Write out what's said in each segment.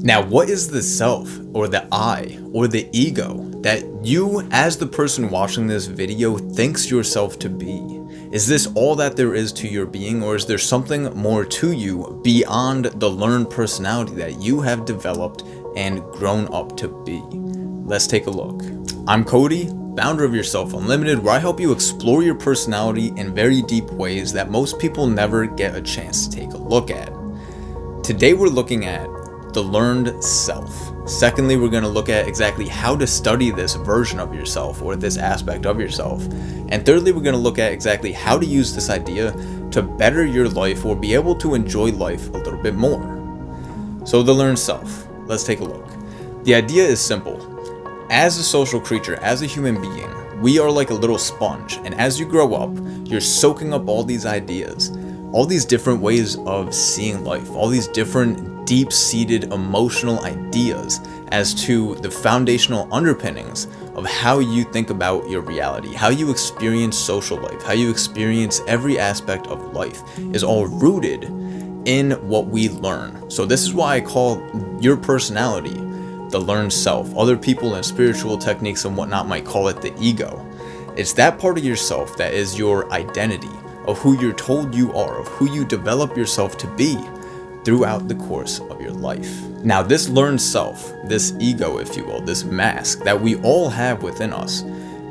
Now, what is the self, or the I, or the ego that you, as the person watching this video, thinks yourself to be? Is this all that there is to your being, or is there something more to you beyond the learned personality that you have developed and grown up to be? Let's take a look. I'm Cody, founder of Yourself Unlimited, where I help you explore your personality in very deep ways that most people never get a chance to take a look at. Today we're looking at the learned self. Secondly, we're going to look at exactly how to study this version of yourself or this aspect of yourself. And thirdly, we're going to look at exactly how to use this idea to better your life or be able to enjoy life a little bit more. So the learned self, let's take a look. The idea is simple. As a social creature, as a human being, we are like a little sponge. And as you grow up, you're soaking up all these ideas, all these different ways of seeing life, all these different deep-seated emotional ideas as to the foundational underpinnings of how you think about your reality, how you experience social life, how you experience every aspect of life is all rooted in what we learn. So this is why I call your personality the learned self. Other people and spiritual techniques and whatnot might call it the ego. It's that part of yourself that is your identity, of who you're told you are, of who you develop yourself to be throughout the course of your life. Now, this learned self, this ego, if you will, this mask that we all have within us,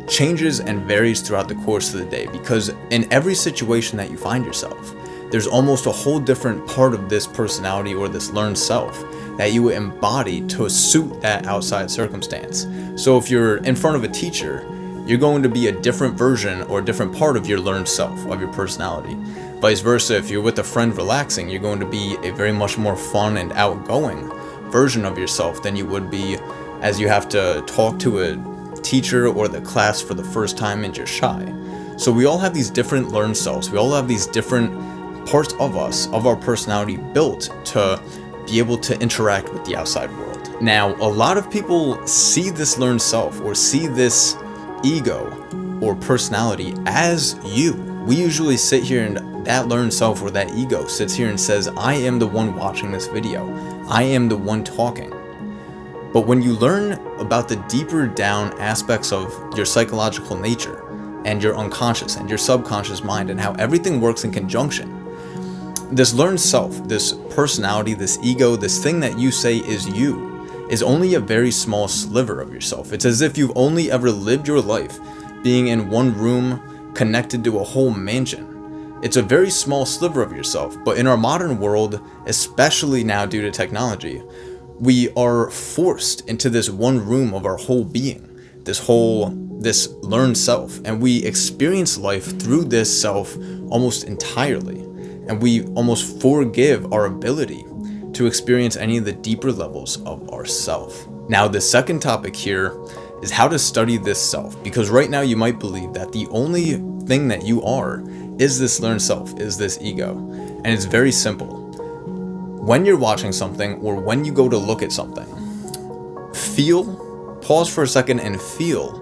changes and varies throughout the course of the day, because in every situation that you find yourself, there's almost a whole different part of this personality or this learned self that you embody to suit that outside circumstance. So if you're in front of a teacher, you're going to be a different version or a different part of your learned self, of your personality. Vice versa, if you're with a friend relaxing, you're going to be a very much more fun and outgoing version of yourself than you would be as you have to talk to a teacher or the class for the first time and you're shy. So we all have these different learned selves. We all have these different parts of us, of our personality, built to be able to interact with the outside world. Now, a lot of people see this learned self or see this ego or personality as you. We usually sit here and that learned self or that ego sits here and says, I am the one watching this video. I am the one talking. But when you learn about the deeper down aspects of your psychological nature and your unconscious and your subconscious mind and how everything works in conjunction, this learned self, this personality, this ego, this thing that you say is you, is only a very small sliver of yourself. It's as if you've only ever lived your life being in one room connected to a whole mansion. It's a very small sliver of yourself, but in our modern world, especially now due to technology, we are forced into this one room of our whole being, this learned self, and we experience life through this self almost entirely, and we almost forgive our ability to experience any of the deeper levels of ourself. Now, the second topic here is how to study this self, because right now you might believe that the only thing that you are is this learned self, is this ego. And it's very simple. When you're watching something or when you go to look at something, pause for a second and feel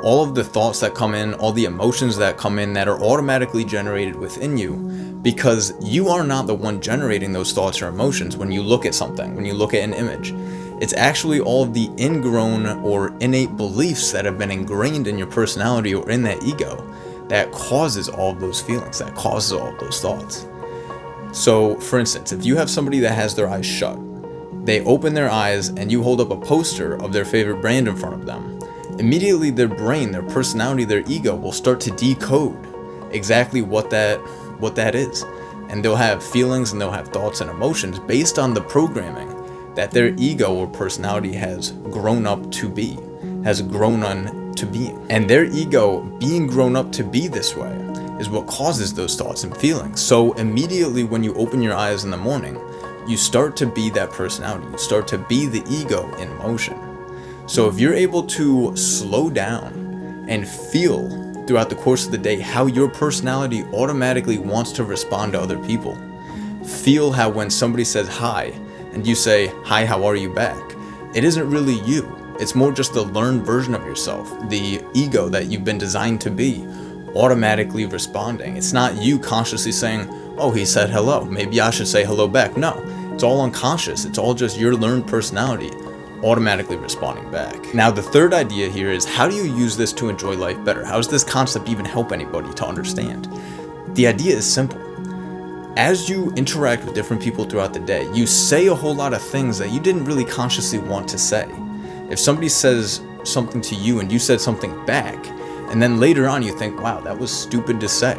all of the thoughts that come in, all the emotions that come in that are automatically generated within you, because you are not the one generating those thoughts or emotions when you look at something, when you look at an image. It's actually all of the ingrown or innate beliefs that have been ingrained in your personality or in that ego that causes all of those feelings, that causes all of those thoughts. So, for instance, if you have somebody that has their eyes shut, they open their eyes and you hold up a poster of their favorite brand in front of them, immediately their brain, their personality, their ego will start to decode exactly what that is. And they'll have feelings and they'll have thoughts and emotions based on the programming that their ego or personality has grown up to be, has grown on to being. And their ego being grown up to be this way is what causes those thoughts and feelings. So immediately when you open your eyes in the morning, you start to be that personality. You start to be the ego in motion. So if you're able to slow down and feel throughout the course of the day how your personality automatically wants to respond to other people, feel how when somebody says hi and you say, hi, how are you back? It isn't really you. It's more just the learned version of yourself, the ego that you've been designed to be, automatically responding. It's not you consciously saying, oh, he said hello, maybe I should say hello back. No, It's all unconscious. It's all just your learned personality automatically responding back. Now, the third idea here is, how do you use this to enjoy life better? How does this concept even help anybody to understand? The idea is simple. As you interact with different people throughout the day, you say a whole lot of things that you didn't really consciously want to say. If somebody says something to you and you said something back, and then later on you think, wow, that was stupid to say,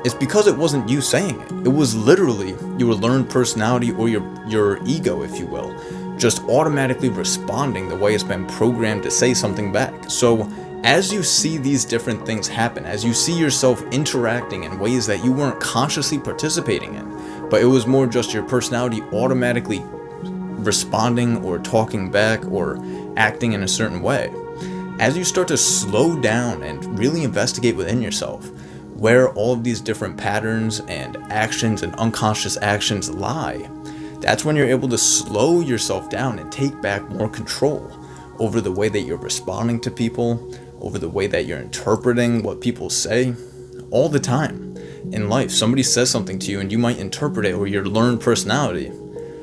it's because it wasn't you saying it. It was literally your learned personality, or your ego, if you will, just automatically responding the way it's been programmed to say something back. So as you see these different things happen, as you see yourself interacting in ways that you weren't consciously participating in, but it was more just your personality automatically responding or talking back or acting in a certain way, as you start to slow down and really investigate within yourself where all of these different patterns and actions and unconscious actions lie, that's when you're able to slow yourself down and take back more control over the way that you're responding to people, over the way that you're interpreting what people say. All the time in life, somebody says something to you and you might interpret it, or your learned personality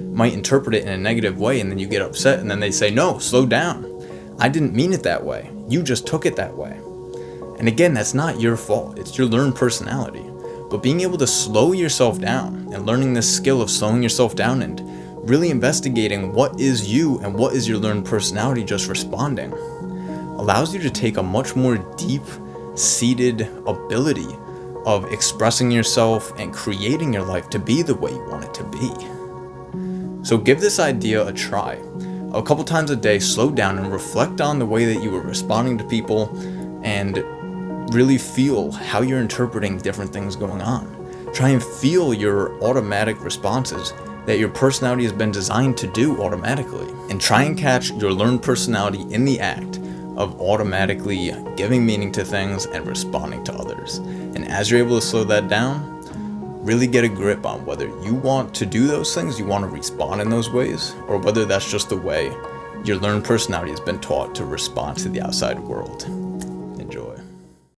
might interpret it in a negative way, and then you get upset, and then they say, no, slow down. I didn't mean it that way. You just took it that way. And again, that's not your fault. It's your learned personality. But being able to slow yourself down and learning this skill of slowing yourself down and really investigating what is you and what is your learned personality just responding allows you to take a much more deep-seated ability of expressing yourself and creating your life to be the way you want it to be. So give this idea a try. A couple times a day, slow down and reflect on the way that you were responding to people, and really feel how you're interpreting different things going on. Try and feel your automatic responses that your personality has been designed to do automatically, and try and catch your learned personality in the act of automatically giving meaning to things and responding to others. And as you're able to slow that down, really get a grip on whether you want to do those things, you want to respond in those ways, or whether that's just the way your learned personality has been taught to respond to the outside world.